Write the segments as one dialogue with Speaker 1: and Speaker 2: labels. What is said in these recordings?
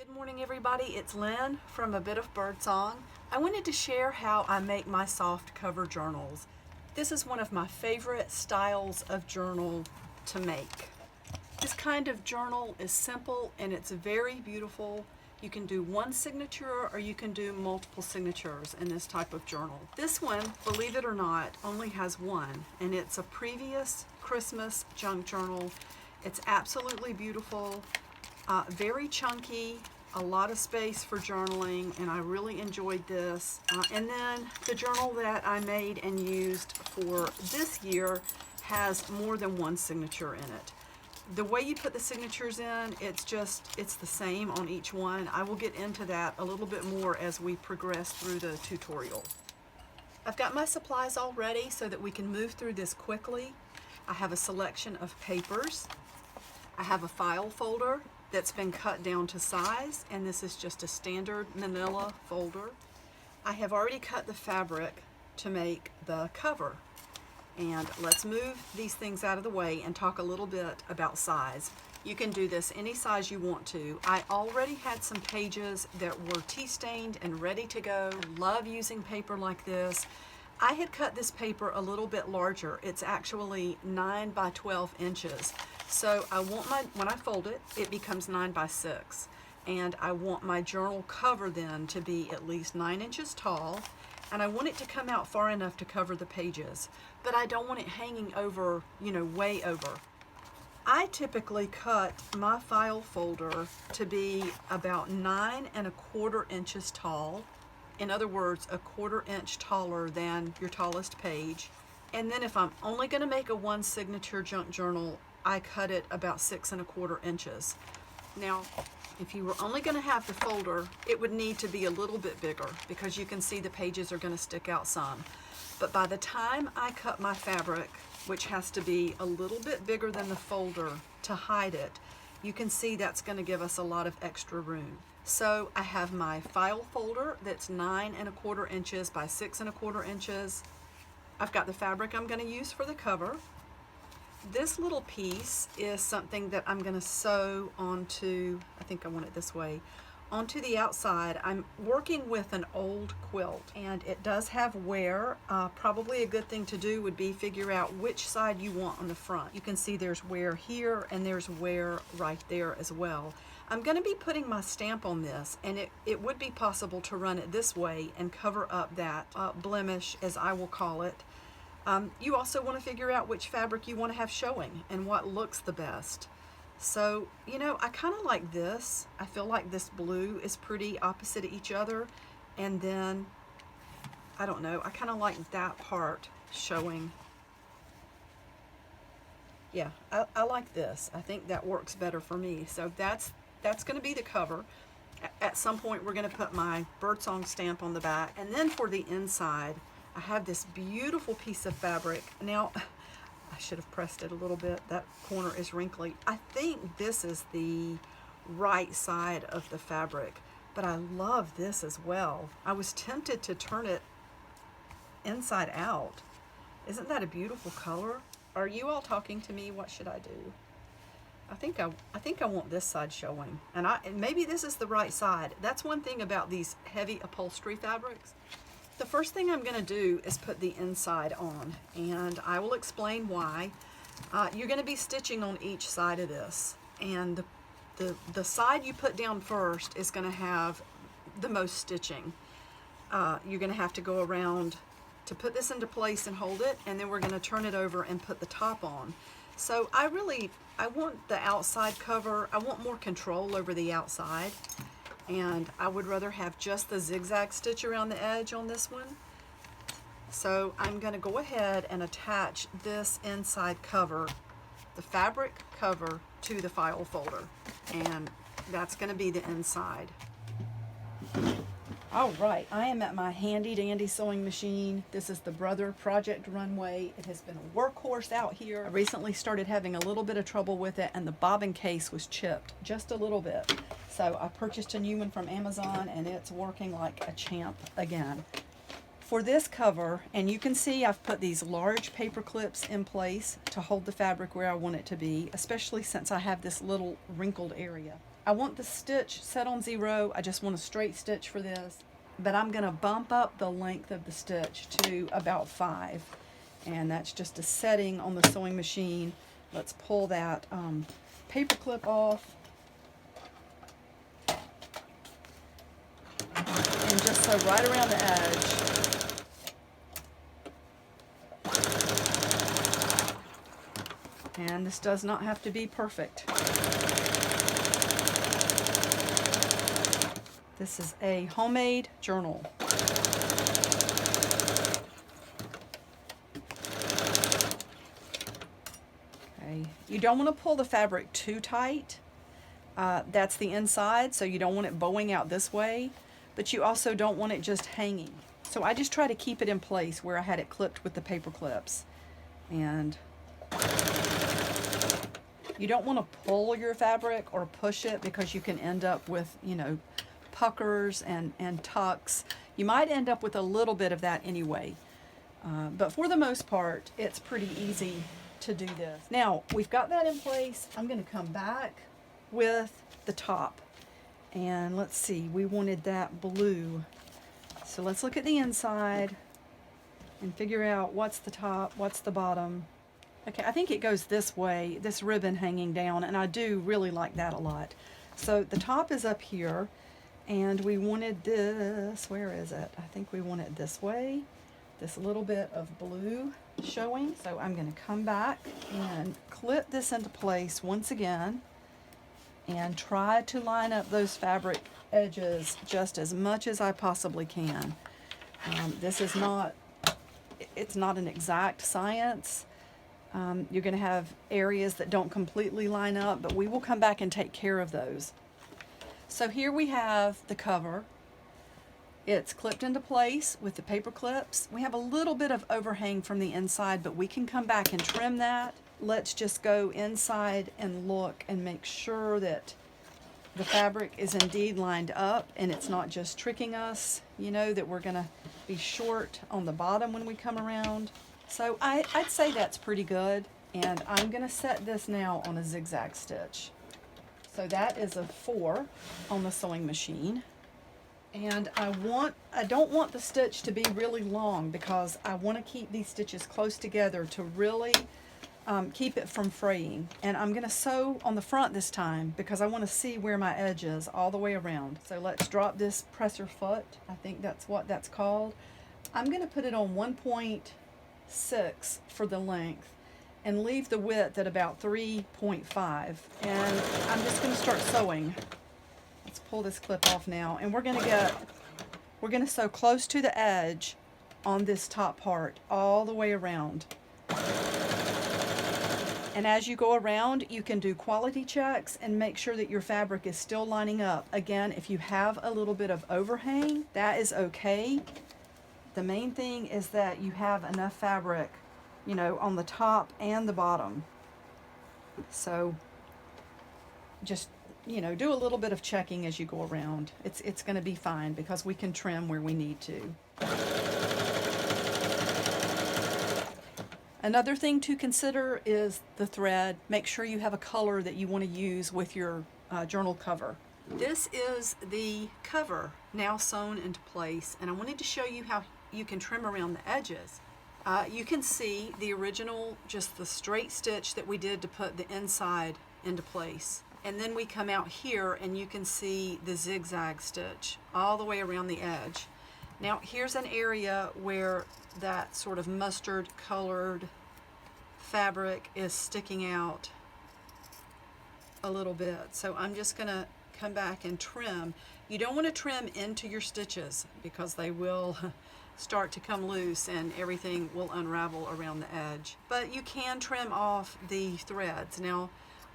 Speaker 1: Good morning everybody, it's Lynn from A Bit of Birdsong. I wanted to share how I make my soft cover journals. This is one of my favorite styles of journal to make. This kind of journal is simple and it's very beautiful. You can do one signature or you can do multiple signatures in this type of journal. This one, believe it or not, only has one, and it's a previous Christmas junk journal. It's absolutely beautiful, very chunky, a lot of space for journaling, and I really enjoyed this. And then the journal that I made and used for this year has more than one signature in it. The way you put the signatures in, it's the same on each one. I will get into that a little bit more as we progress through the tutorial. I've got my supplies all ready so that we can move through this quickly. I have a selection of papers. I have a file folder that's been cut down to size, and this is just a standard manila folder. I have already cut the fabric to make the cover. And let's move these things out of the way and talk a little bit about size. You can do this any size you want to. I already had some pages that were tea stained and ready to go. Love using paper like this. I had cut this paper a little bit larger. It's actually 9 by 12 inches. So I want when I fold it, it becomes 9 by 6. And I want my journal cover then to be at least 9 inches tall. And I want it to come out far enough to cover the pages, but I don't want it hanging over, way over. I typically cut my file folder to be about 9 1/4 inches tall. In other words, 1/4 inch taller than your tallest page. And then if I'm only going to make a one signature junk journal, I cut it about 6 1/4 inches. Now, if you were only going to have the folder, it would need to be a little bit bigger because you can see the pages are going to stick out some. But by the time I cut my fabric, which has to be a little bit bigger than the folder to hide it, you can see that's going to give us a lot of extra room. So I have my file folder that's 9 1/4 inches by 6 1/4 inches. I've got the fabric I'm going to use for the cover. This little piece is something that I'm going to sew onto, I think I want it this way, onto the outside. I'm working with an old quilt and it does have wear. Probably a good thing to do would be figure out which side you want on the front. You can see there's wear here and there's wear right there as well. I'm going to be putting my stamp on this, and it would be possible to run it this way and cover up that blemish, as I will call it. You also want to figure out which fabric you want to have showing and what looks the best. So, I kind of like this. I feel like this blue is pretty opposite of each other. And then, I don't know, I kind of like that part showing. Yeah, I like this. I think that works better for me. So that's going to be the cover. At some point, we're going to put my Birdsong stamp on the back. And then for the inside, I have this beautiful piece of fabric. Now, I should have pressed it a little bit. That corner is wrinkly. I think this is the right side of the fabric, but I love this as well. I was tempted to turn it inside out. Isn't that a beautiful color? Are you all talking to me? What should I do? I think I want this side showing, and maybe this is the right side. That's one thing about these heavy upholstery fabrics. The first thing I'm going to do is put the inside on, and I will explain why. You're going to be stitching on each side of this, and the side you put down first is going to have the most stitching. You're going to have to go around to put this into place and hold it, and then we're going to turn it over and put the top on. So I want the outside cover. I want more control over the outside. And I would rather have just the zigzag stitch around the edge on this one. So I'm going to go ahead and attach this inside cover, the fabric cover, to the file folder. And that's going to be the inside. All right, I am at my handy dandy sewing machine. This is the Brother Project Runway. It has been a workhorse out here. I recently started having a little bit of trouble with it, and the bobbin case was chipped just a little bit. So I purchased a new one from Amazon, and it's working like a champ again. For this cover, and you can see I've put these large paper clips in place to hold the fabric where I want it to be, especially since I have this little wrinkled area. I want the stitch set on 0. I just want a straight stitch for this, but I'm going to bump up the length of the stitch to about 5, and that's just a setting on the sewing machine. Let's pull that paper clip off, and just sew right around the edge. And this does not have to be perfect. This is a homemade journal. Okay, you don't want to pull the fabric too tight. That's the inside, so you don't want it bowing out this way, but you also don't want it just hanging. So I just try to keep it in place where I had it clipped with the paper clips. And you don't want to pull your fabric or push it, because you can end up with, you know, puckers and tucks. You might end up with a little bit of that anyway. But for the most part, it's pretty easy to do this. Now, we've got that in place. I'm going to come back with the top. And let's see, we wanted that blue. So let's look at the inside and figure out what's the top, what's the bottom. Okay, I think it goes this way, this ribbon hanging down, and I do really like that a lot. So the top is up here, and we wanted this, where is it? I think we want it this way, this little bit of blue showing. So I'm going to come back and clip this into place once again, and try to line up those fabric edges just as much as I possibly can. This is not, it's not an exact science. You're going to have areas that don't completely line up, but we will come back and take care of those. So here we have the cover. It's clipped into place with the paper clips. We have a little bit of overhang from the inside, but we can come back and trim that. Let's just go inside and look and make sure that the fabric is indeed lined up and it's not just tricking us, you know, that we're going to be short on the bottom when we come around. So I'd say that's pretty good, and I'm going to set this now on a zigzag stitch. So that is a 4 on the sewing machine, and I don't want the stitch to be really long, because I want to keep these stitches close together to really keep it from fraying. And I'm going to sew on the front this time, because I want to see where my edge is all the way around. So let's drop this presser foot. I think that's what that's called. I'm going to put it on 1.6 for the length and leave the width at about 3.5, and I'm just going to start sewing. Let's pull this clip off now, and we're going to sew close to the edge on this top part all the way around. And as you go around, you can do quality checks and make sure that your fabric is still lining up. Again, if you have a little bit of overhang, that is okay. The main thing is that you have enough fabric, you know, on the top and the bottom. So just, you know, do a little bit of checking as you go around. It's going to be fine, because we can trim where we need to. Another thing to consider is the thread. Make sure you have a color that you want to use with your journal cover. This is the cover now sewn into place, and I wanted to show you how you can trim around the edges. You can see the original, just the straight stitch that we did to put the inside into place. And then we come out here and you can see the zigzag stitch all the way around the edge. Now here's an area where that sort of mustard colored fabric is sticking out a little bit. So I'm just going to come back and trim. You don't want to trim into your stitches, because they will start to come loose and everything will unravel around the edge. But you can trim off the threads. Now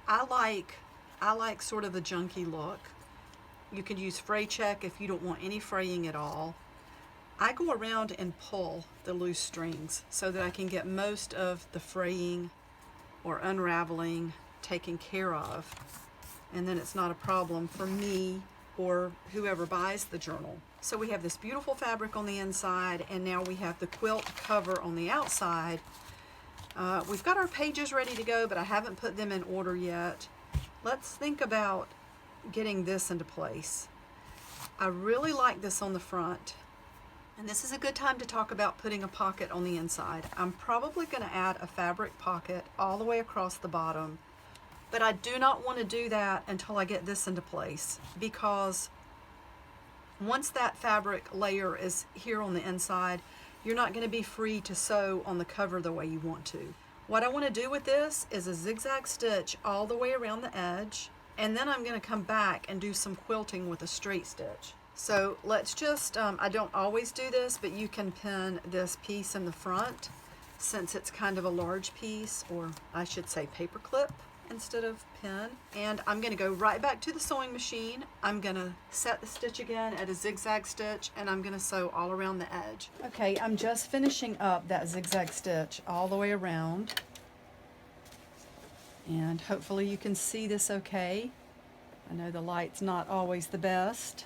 Speaker 1: I like sort of a junky look. You can use fray check if you don't want any fraying at all. I go around and pull the loose strings so that I can get most of the fraying or unraveling taken care of, and then it's not a problem for me or whoever buys the journal. So we have this beautiful fabric on the inside, and now we have the quilt cover on the outside. We've got our pages ready to go, but I haven't put them in order yet. Let's think about getting this into place. I really like this on the front. And this is a good time to talk about putting a pocket on the inside. I'm probably going to add a fabric pocket all the way across the bottom, but I do not want to do that until I get this into place, because once that fabric layer is here on the inside, you're not going to be free to sew on the cover the way you want to. What I want to do with this is a zigzag stitch all the way around the edge, and then I'm going to come back and do some quilting with a straight stitch. So let's just, I don't always do this, but you can pin this piece in the front since it's kind of a large piece, or I should say paper clip instead of pin. And I'm going to go right back to the sewing machine. I'm going to set the stitch again at a zigzag stitch, and I'm going to sew all around the edge. Okay, I'm just finishing up that zigzag stitch all the way around. And hopefully you can see this okay. I know the light's not always the best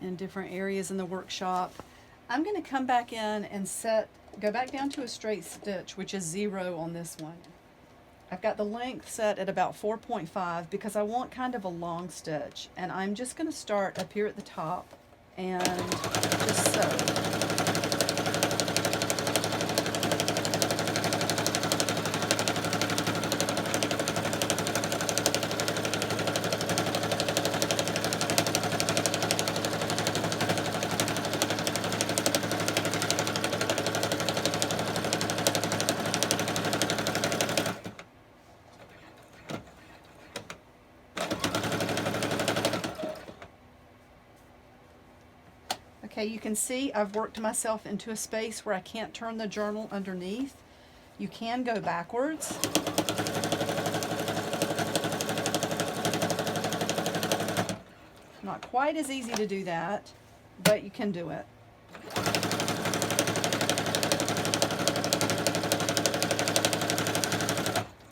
Speaker 1: in different areas in the workshop. I'm going to come back in and go back down to a straight stitch, which is 0 on this one. I've got the length set at about 4.5 because I want kind of a long stitch, and I'm just going to start up here at the top and just sew. Okay, you can see I've worked myself into a space where I can't turn the journal underneath. You can go backwards. Not quite as easy to do that, but you can do it.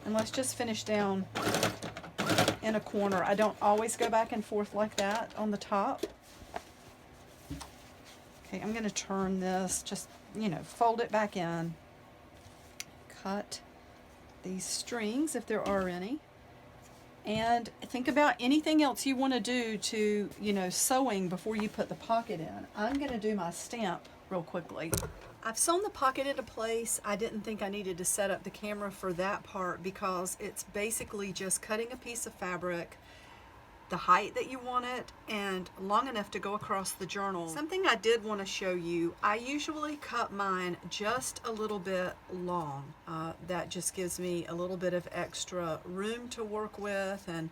Speaker 1: And let's just finish down in a corner. I don't always go back and forth like that on the top. Okay, I'm going to turn this, just, fold it back in. Cut these strings if there are any. And think about anything else you want to do to, sewing before you put the pocket in. I'm going to do my stamp real quickly. I've sewn the pocket into place. I didn't think I needed to set up the camera for that part because it's basically just cutting a piece of fabric the height that you want it and long enough to go across the journal. Something I did want to show you, I usually cut mine just a little bit long. That just gives me a little bit of extra room to work with, and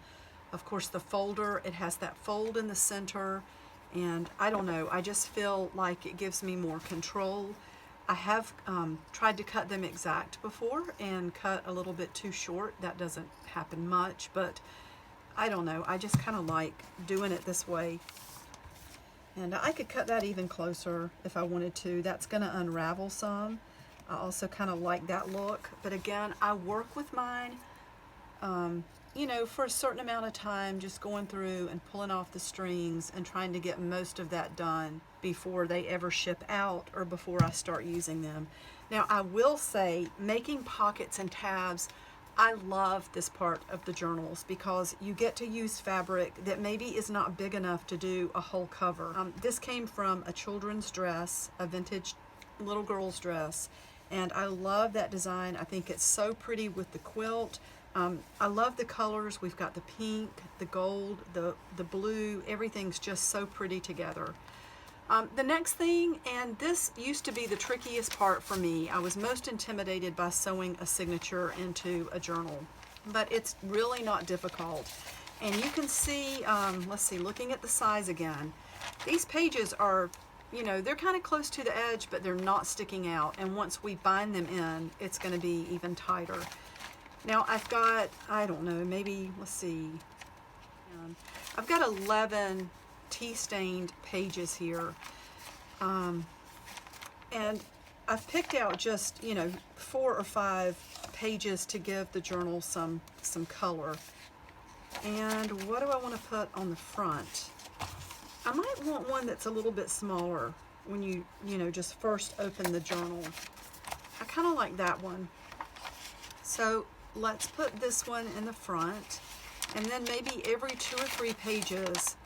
Speaker 1: of course the folder, it has that fold in the center, and I don't know, I just feel like it gives me more control. I have tried to cut them exact before and cut a little bit too short. That doesn't happen much, but I don't know, I just kind of like doing it this way. And I could cut that even closer if I wanted to. That's going to unravel some. I also kind of like that look. But again, I work with mine, for a certain amount of time, just going through and pulling off the strings and trying to get most of that done before they ever ship out or before I start using them. Now, I will say, making pockets and tabs, I love this part of the journals because you get to use fabric that maybe is not big enough to do a whole cover. This came from a children's dress, a vintage little girl's dress, and I love that design. I think it's so pretty with the quilt. I love the colors. We've got the pink, the gold, the blue, everything's just so pretty together. The next thing, and this used to be the trickiest part for me, I was most intimidated by sewing a signature into a journal, but it's really not difficult. And you can see, let's see, looking at the size again, these pages are, they're kind of close to the edge, but they're not sticking out. And once we bind them in, it's going to be even tighter. Now I've got, I don't know, maybe, let's see, I've got 11 tea-stained pages here, and I've picked out just 4 or 5 pages to give the journal some color. And what do I want to put on the front? I might want one that's a little bit smaller when you just first open the journal. I kind of like that one. So let's put this one in the front. And then maybe every 2 or 3 pages,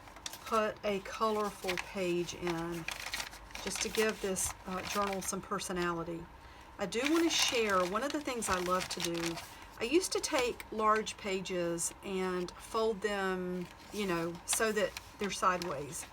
Speaker 1: put a colorful page in, just to give this journal some personality. I do want to share one of the things I love to do. I used to take large pages and fold them, you know, so that they're sideways.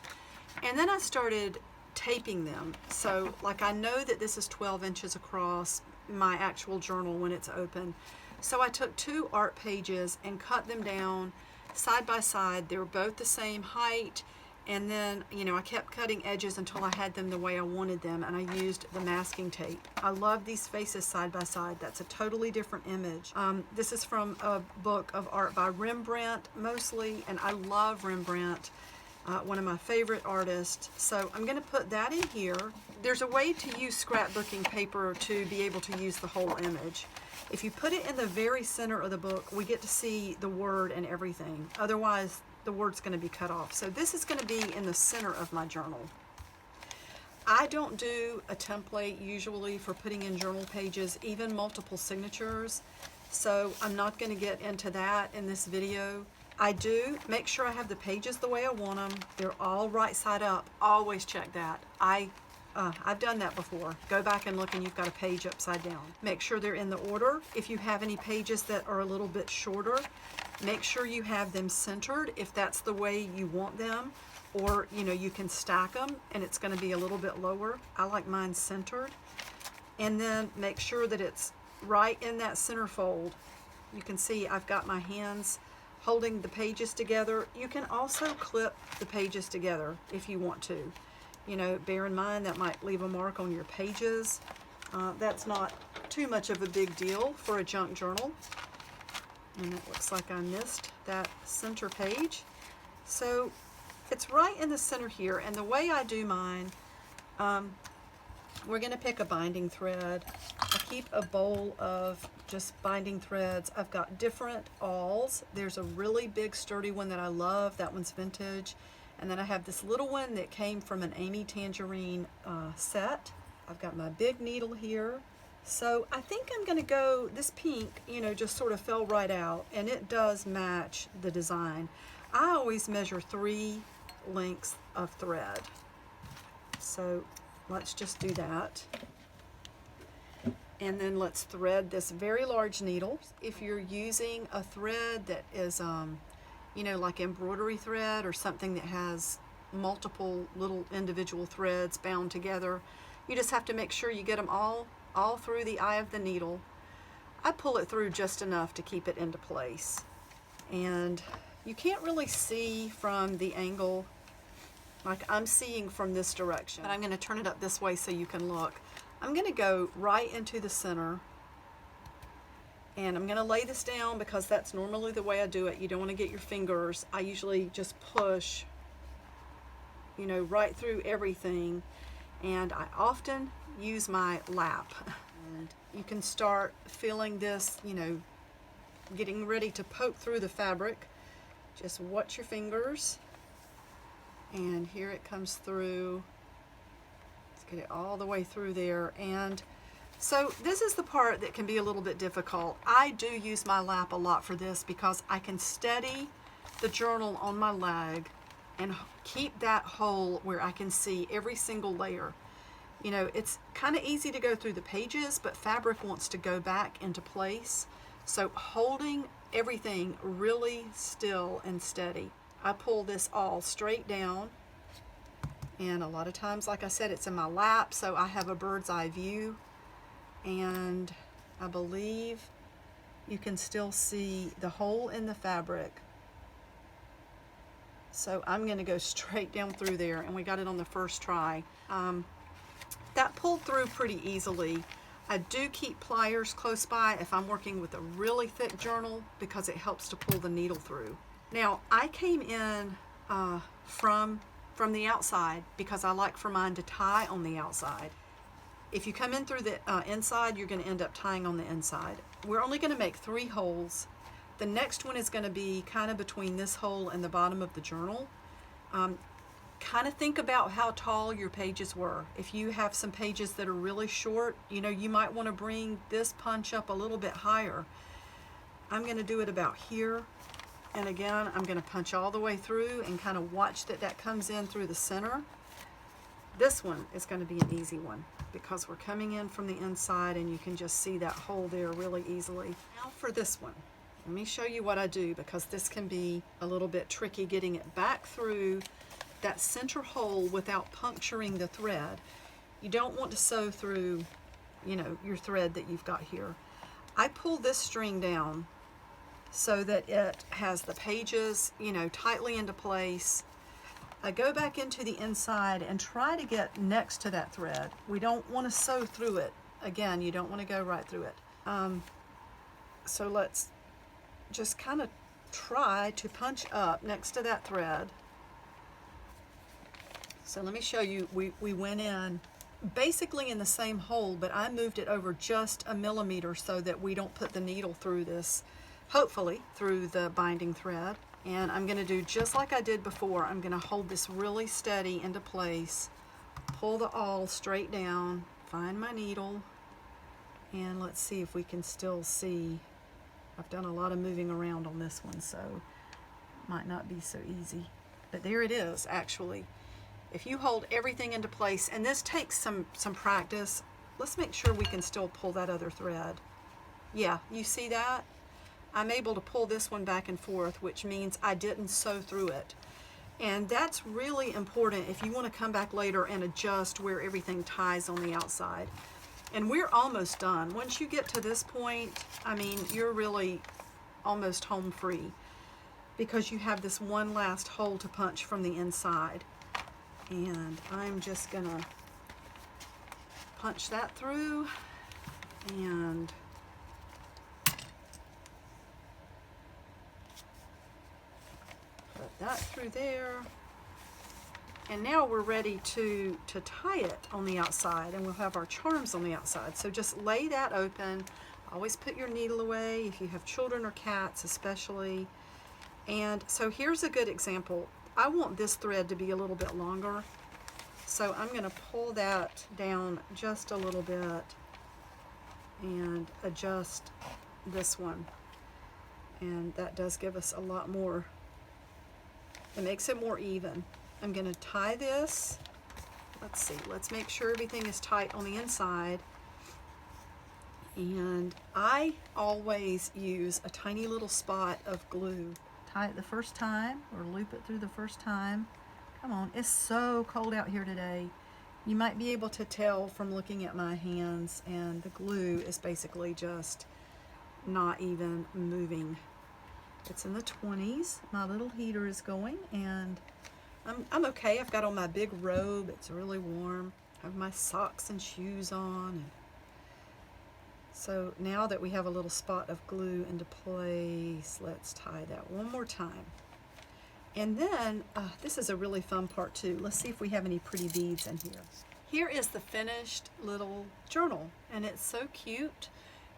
Speaker 1: And then I started taping them. So like I know that this is 12 inches across, my actual journal when it's open. So I took 2 art pages and cut them down side by side. They were both the same height. And then, you know, I kept cutting edges until I had them the way I wanted them, and I used the masking tape. I love these faces side by side. That's a totally different image. This is from a book of art by Rembrandt mostly, and I love Rembrandt, one of my favorite artists. So I'm gonna put that in here. There's a way to use scrapbooking paper to be able to use the whole image. If you put it in the very center of the book, we get to see the word and everything. Otherwise, the word's going to be cut off. So this is going to be in the center of my journal. I don't do a template usually for putting in journal pages, even multiple signatures. So I'm not going to get into that in this video. I do make sure I have the pages the way I want them. They're all right side up. Always check that. I've done that before. Go back and look and you've got a page upside down. Make sure they're in the order. If you have any pages that are a little bit shorter, make sure you have them centered if that's the way you want them, or you know, you can stack them and it's going to be a little bit lower. I like mine centered. And then make sure that it's right in that center fold. You can see I've got my hands holding the pages together. You can also clip the pages together if you want to. You know, bear in mind that might leave a mark on your pages. That's not too much of a big deal for a junk journal. And it looks like I missed that center page. So it's right in the center here. And the way I do mine, we're gonna pick a binding thread. I keep a bowl of just binding threads. I've got different awls. There's a really big sturdy one that I love. That one's vintage. And then I have this little one that came from an Amy Tangerine set. I've got my big needle here. So I think I'm gonna go, this pink, you know, just sort of fell right out, and it does match the design. I always measure 3 lengths of thread. So let's just do that. And then let's thread this very large needle. If you're using a thread that is, you know, like embroidery thread or something that has multiple little individual threads bound together, you just have to make sure you get them all through the eye of the needle. I pull it through just enough to keep it into place. And you can't really see from the angle, like I'm seeing from this direction. But I'm gonna turn it up this way so you can look. I'm gonna go right into the center, and I'm gonna lay this down because that's normally the way I do it. You don't wanna get your fingers. I usually just push, you know, right through everything. And I often use my lap. And you can start feeling this, you know, getting ready to poke through the fabric. Just watch your fingers. And here it comes through. Let's get it all the way through there. And so this is the part that can be a little bit difficult. I do use my lap a lot for this because I can steady the journal on my leg and keep that hole where I can see every single layer. You know, it's kind of easy to go through the pages, but fabric wants to go back into place. So holding everything really still and steady. I pull this all straight down, and a lot of times, like I said, it's in my lap, so I have a bird's eye view, and I believe you can still see the hole in the fabric. So I'm going to go straight down through there, and we got it on the first try. That pulled through pretty easily. I do keep pliers close by if I'm working with a really thick journal because it helps to pull the needle through. Now I came in from the outside because I like for mine to tie on the outside. If you come in through the inside, you're going to end up tying on the inside. We're only going to make 3 holes. The next one is going to be kind of between this hole and the bottom of the journal. Kind of think about how tall your pages were. If you have some pages that are really short, you know, you might want to bring this punch up a little bit higher. I'm going to do it about here, And again, I'm going to punch all the way through and kind of watch that that comes in through the center. This one is going to be an easy one because we're coming in from the inside and you can just see that hole there really easily. Now for this one, let me show you what I do because this can be a little bit tricky getting it back through that center hole without puncturing the thread. You don't want to sew through, you know, your thread that you've got here. I pull this string down so that it has the pages, you know, tightly into place. I go back into the inside and try to get next to that thread. We don't want to sew through it. Again, you don't want to go right through it. So let's just kind of try to punch up next to that thread. So let me show you, we went in basically in the same hole, but I moved it over just a millimeter so that we don't put the needle through this, hopefully through the binding thread. And I'm going to do just like I did before. I'm going to hold this really steady into place, pull the awl straight down, find my needle, and let's see if we can still see. I've done a lot of moving around on this one, so it might not be so easy. But there it is, actually. If you hold everything into place, and this takes some practice, let's make sure we can still pull that other thread. Yeah, you see that? I'm able to pull this one back and forth, which means I didn't sew through it. And that's really important if you want to come back later and adjust where everything ties on the outside. And we're almost done. Once you get to this point, I mean, you're really almost home free because you have this one last hole to punch from the inside. And I'm just gonna punch that through and put that through there. And now we're ready to tie it on the outside, and we'll have our charms on the outside. So just lay that open. Always put your needle away if you have children or cats especially. And so here's a good example. I want this thread to be a little bit longer, so I'm going to pull that down just a little bit and adjust this one. And that does give us a lot more, it makes it more even. I'm going to tie this. Let's see, let's make sure everything is tight on the inside. And I always use a tiny little spot of glue. Tie it the first time, or loop it through the first time. Come on, it's so cold out here today. You might be able to tell from looking at my hands, and the glue is basically just not even moving. It's in the 20s. My little heater is going, and I'm okay. I've got on my big robe. It's really warm. I have my socks and shoes on. So now that we have a little spot of glue into place, let's tie that one more time. And then, this is a really fun part too. Let's see if we have any pretty beads in here. Here is the finished little journal, and it's so cute.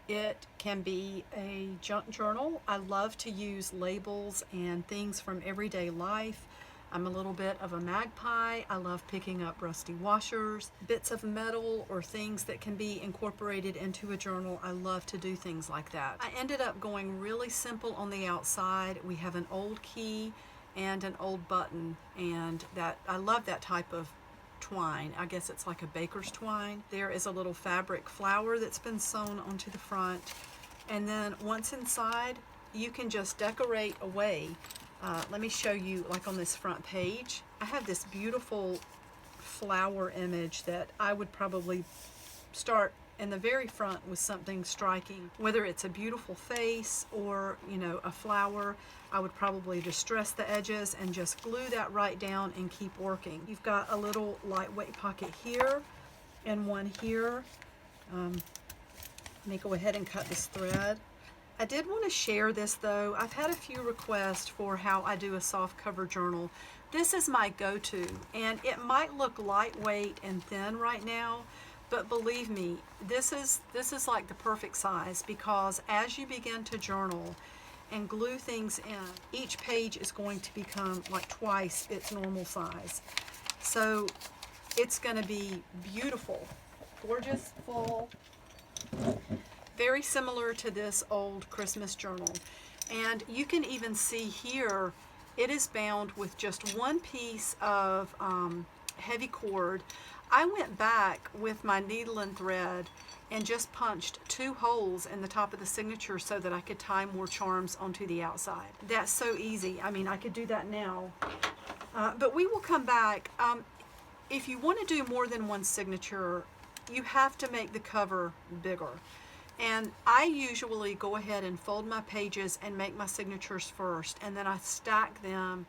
Speaker 1: It can be a junk journal. I love to use labels and things from everyday life. I'm a little bit of a magpie. I love picking up rusty washers, bits of metal, or things that can be incorporated into a journal. I love to do things like that. I ended up going really simple on the outside. We have an old key and an old button, and that I love that type of twine. I guess it's like a baker's twine. There is a little fabric flower that's been sewn onto the front, and then once inside, you can just decorate away. Let me show you, like on this front page, I have this beautiful flower image that I would probably start in the very front with something striking. Whether it's a beautiful face or, you know, a flower, I would probably distress the edges and just glue that right down and keep working. You've got a little lightweight pocket here and one here. Let me go ahead and cut this thread. I did want to share this though. I've had a few requests for how I do a soft cover journal. This is my go-to, and it might look lightweight and thin right now, but believe me, this is like the perfect size, because as you begin to journal and glue things in, each page is going to become like twice its normal size. So it's going to be beautiful, gorgeous, full. Very similar to this old Christmas journal. And you can even see here, it is bound with just one piece of heavy cord. I went back with my needle and thread and just punched 2 holes in the top of the signature so that I could tie more charms onto the outside. That's so easy. I mean, I could do that now. But we will come back. If you want to do more than one signature, you have to make the cover bigger. And I usually go ahead and fold my pages and make my signatures first, and then I stack them.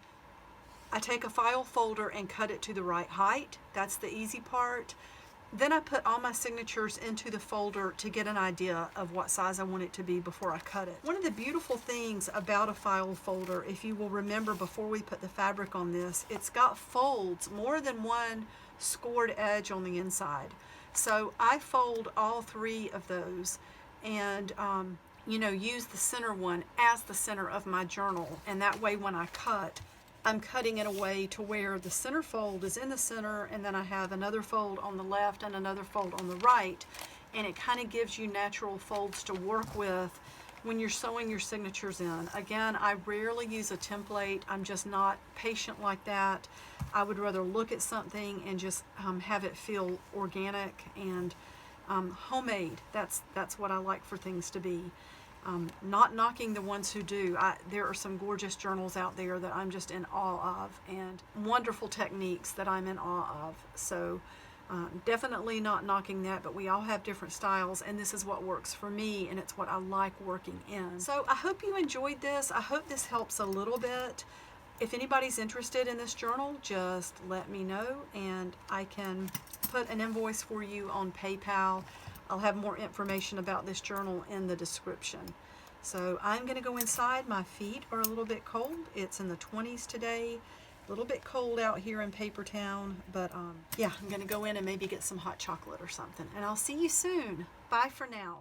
Speaker 1: I take a file folder and cut it to the right height. That's the easy part. Then I put all my signatures into the folder to get an idea of what size I want it to be before I cut it. One of the beautiful things about a file folder, if you will remember before we put the fabric on this, it's got folds, more than one scored edge on the inside. So I fold all 3 of those and you know, use the center one as the center of my journal, and that way when I cut, I'm cutting in a way to where the center fold is in the center, and then I have another fold on the left and another fold on the right, and it kind of gives you natural folds to work with when you're sewing your signatures in. Again, I rarely use a template. I'm just not patient like that. I would rather look at something and just have it feel organic and homemade. That's what I like for things to be. Not knocking the ones who do. There are some gorgeous journals out there that I'm just in awe of, and wonderful techniques that I'm in awe of. So definitely not knocking that, but we all have different styles, and this is what works for me, and it's what I like working in. So I hope you enjoyed this. I hope this helps a little bit. If anybody's interested in this journal, just let me know, and I can put an invoice for you on PayPal. I'll have more information about this journal in the description. So I'm going to go inside. My feet are a little bit cold. It's in the 20s today. A little bit cold out here in Paper Town, but yeah, I'm going to go in and maybe get some hot chocolate or something. And I'll see you soon. Bye for now.